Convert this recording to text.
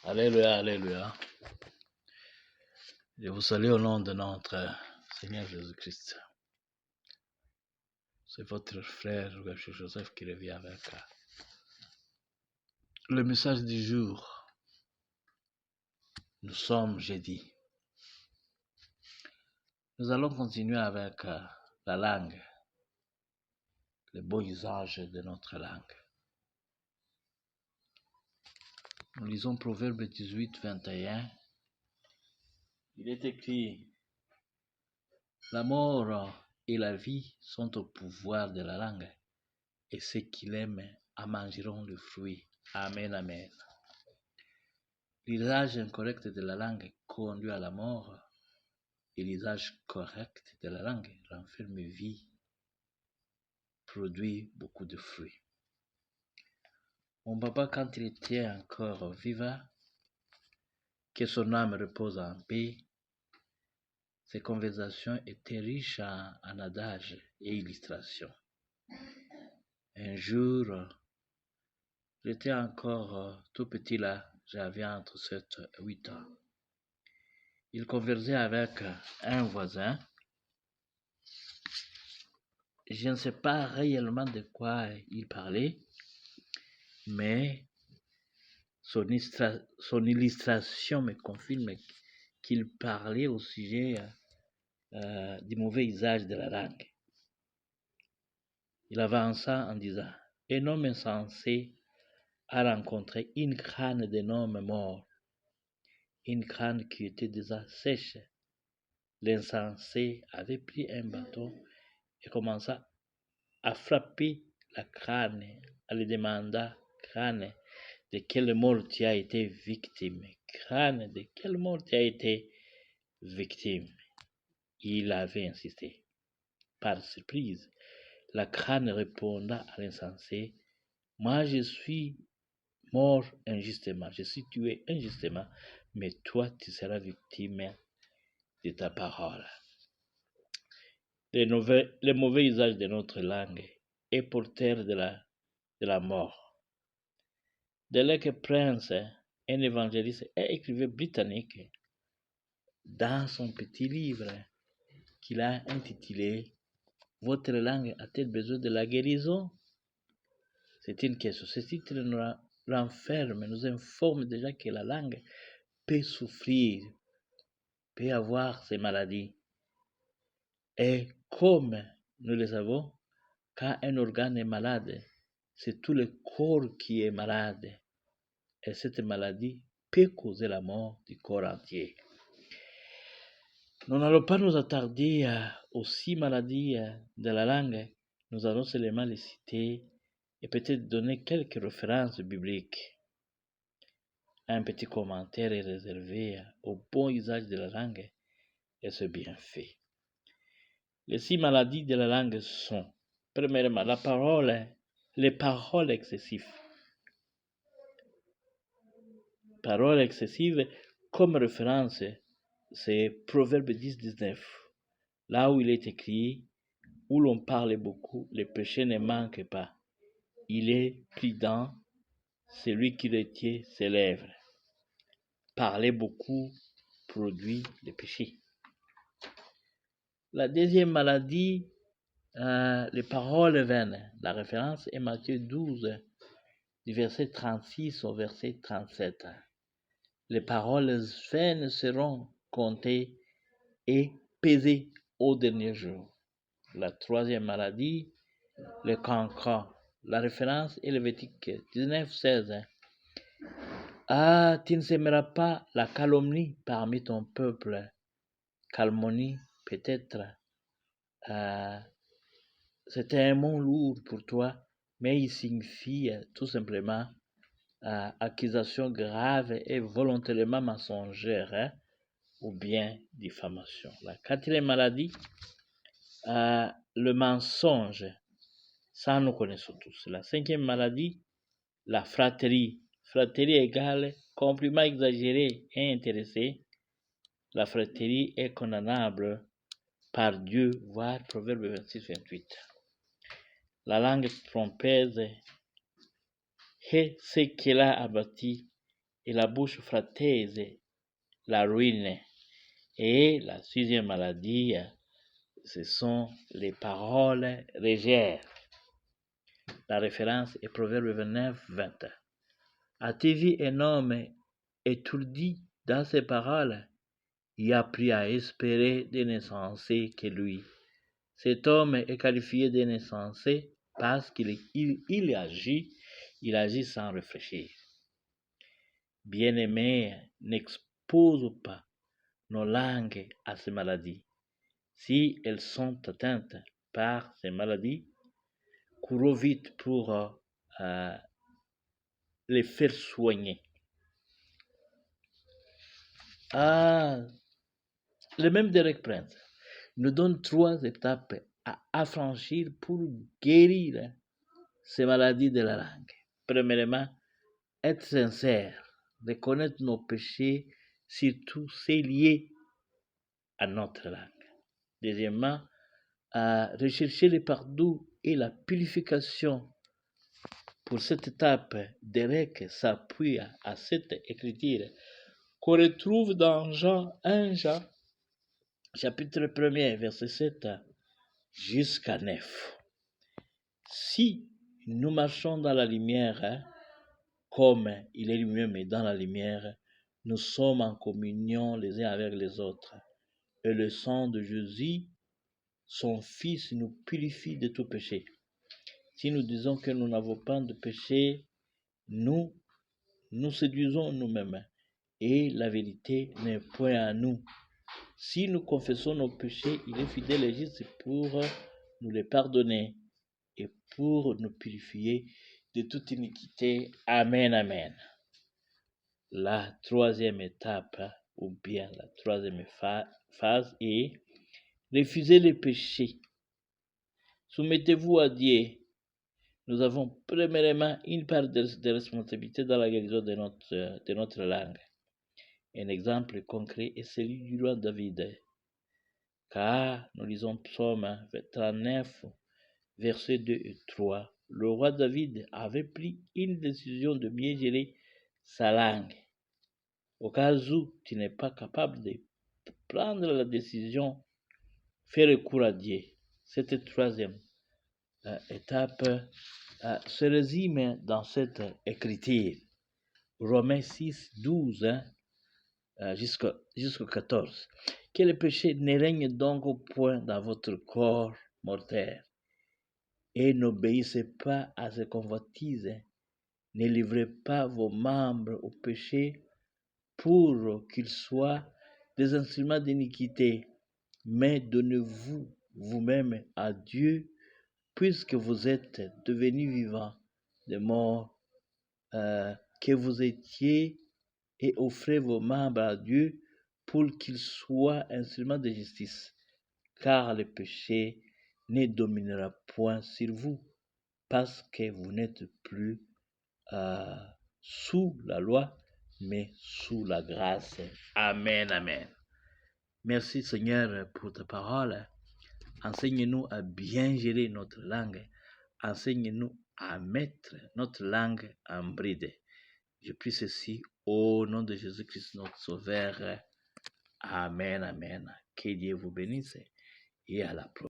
Alléluia, alléluia. Je vous salue au nom de notre Seigneur Jésus-Christ. C'est votre frère Joseph qui revient avec le message du jour. Nous sommes jeudi. Nous allons continuer avec la langue, le bon usage de notre langue. Nous lisons Proverbe 18, 21. Il est écrit: la mort et la vie sont au pouvoir de la langue, et ceux qui l'aiment en mangeront le fruit. Amen, amen. L'usage incorrect de la langue conduit à la mort, et l'usage correct de la langue renferme vie, produit beaucoup de fruits. Mon papa, quand il était encore vivant, que son âme repose en paix, ses conversations étaient riches en adages et illustrations. Un jour, j'étais encore tout petit là, j'avais entre 7 et 8 ans. Il conversait avec un voisin. Je ne sais pas réellement de quoi il parlait, mais son illustration me confirme qu'il parlait au sujet du mauvais usage de la langue. Il avança en disant: un homme insensé a rencontré une crâne d'un homme mort, une crâne qui était déjà sèche. L'insensé avait pris un bâton et commença à frapper la crâne. Elle lui demanda: crâne, de quelle mort tu as été victime? Crâne, de quelle mort tu as été victime? Il avait insisté. Par surprise, la crâne répondit à l'insensé: moi je suis mort injustement, je suis tué injustement, mais toi tu seras victime de ta parole. Le mauvais usage de notre langue est porteur de la mort. Derek Prince, un évangéliste et écrivain britannique, dans son petit livre qu'il a intitulé « Votre langue a-t-elle besoin de la guérison ?» C'est une question. Ce titre nous renferme, nous informe déjà que la langue peut souffrir, peut avoir ses maladies. Et comme nous le savons, quand un organe est malade, c'est tout le corps qui est malade. Et cette maladie peut causer la mort du corps entier. Nous n'allons pas nous attarder aux 6 maladies de la langue. Nous allons seulement les citer et peut-être donner quelques références bibliques. Un petit commentaire est réservé au bon usage de la langue et ce bienfait. Les 6 maladies de la langue sont, premièrement, les paroles excessives. Paroles excessives, comme référence, c'est Proverbe 10, 19. Là où il est écrit, où l'on parle beaucoup, le péché ne manque pas. Il est prudent, celui qui retient ses lèvres. Parler beaucoup produit le péché. La deuxième maladie, les paroles vaines. La référence est Matthieu 12, du verset 36 au verset 37. Les paroles vaines seront comptées et pesées au dernier jour. La troisième maladie, le cancre. La référence est Lévitique 19, 16. Ah, tu ne sèmeras pas la calomnie parmi ton peuple. Calmonie, peut-être, c'était un mot lourd pour toi, mais il signifie tout simplement accusation grave et volontairement mensongère, ou bien diffamation. La quatrième maladie, le mensonge. Ça, nous connaissons tous. La cinquième maladie, la flatterie. Flatterie égale compliment exagéré et intéressé. La flatterie est condamnable par Dieu, voir Proverbe 26, 28. La langue trompeuse est ce qu'elle a abattu et la bouche flatteuse, la ruine. Et la 6e maladie, ce sont les paroles légères. La référence est Proverbe 29, 20. As-tu vu un homme étourdi dans ses paroles? Il a pris à espérer d'insensé que lui. Cet homme est qualifié d'insensé parce qu'il agit sans réfléchir. Bien-aimés, n'expose pas nos langues à ces maladies. Si elles sont atteintes par ces maladies, courons vite pour les faire soigner. Le même Derek Prince nous donne 3 étapes à affranchir pour guérir ces maladies de la langue. Premièrement, être sincère, reconnaître nos péchés, surtout ceux liés à notre langue. Deuxièmement, rechercher le pardon et la purification. Pour cette étape, Derek s'appuie à cette écriture qu'on retrouve dans Jean, chapitre 1er, verset 7 jusqu'à 9. Si nous marchons dans la lumière, comme il est lui-même dans la lumière, nous sommes en communion les uns avec les autres. Et le sang de Jésus, son Fils, nous purifie de tout péché. Si nous disons que nous n'avons pas de péché, nous séduisons nous-mêmes et la vérité n'est point à nous. Si nous confessons nos péchés, il est fidèle et juste pour nous les pardonner et pour nous purifier de toute iniquité. Amen, amen. La 3e étape, ou bien la 3e phase est refuser les péchés. Soumettez-vous à Dieu. Nous avons premièrement une part de responsabilité dans la guérison de notre langue. Un exemple concret est celui du roi David. Car nous lisons Psaume 39, versets 2 et 3. Le roi David avait pris une décision de bien gérer sa langue. Au cas où tu n'es pas capable de prendre la décision, fais recours à Dieu. Cette 3e étape se résume dans cette écriture. Romains 6, 12 jusqu'au 14. Que le péché ne règne donc au point dans votre corps mortel. Et n'obéissez pas à ces convoitises. Ne livrez pas vos membres au péché pour qu'ils soient des instruments d'iniquité, mais donnez-vous vous-même à Dieu, puisque vous êtes devenus vivants des morts que vous étiez, et offrez vos membres à Dieu pour qu'ils soient instruments de justice, car le péché ne dominera point sur vous, parce que vous n'êtes plus sous la loi, mais sous la grâce. Amen, amen. Merci Seigneur pour ta parole. Enseigne-nous à bien gérer notre langue. Enseigne-nous à mettre notre langue en bride. Je prie ceci au nom de Jésus-Christ, notre Sauveur. Amen, amen. Que Dieu vous bénisse et à la prochaine.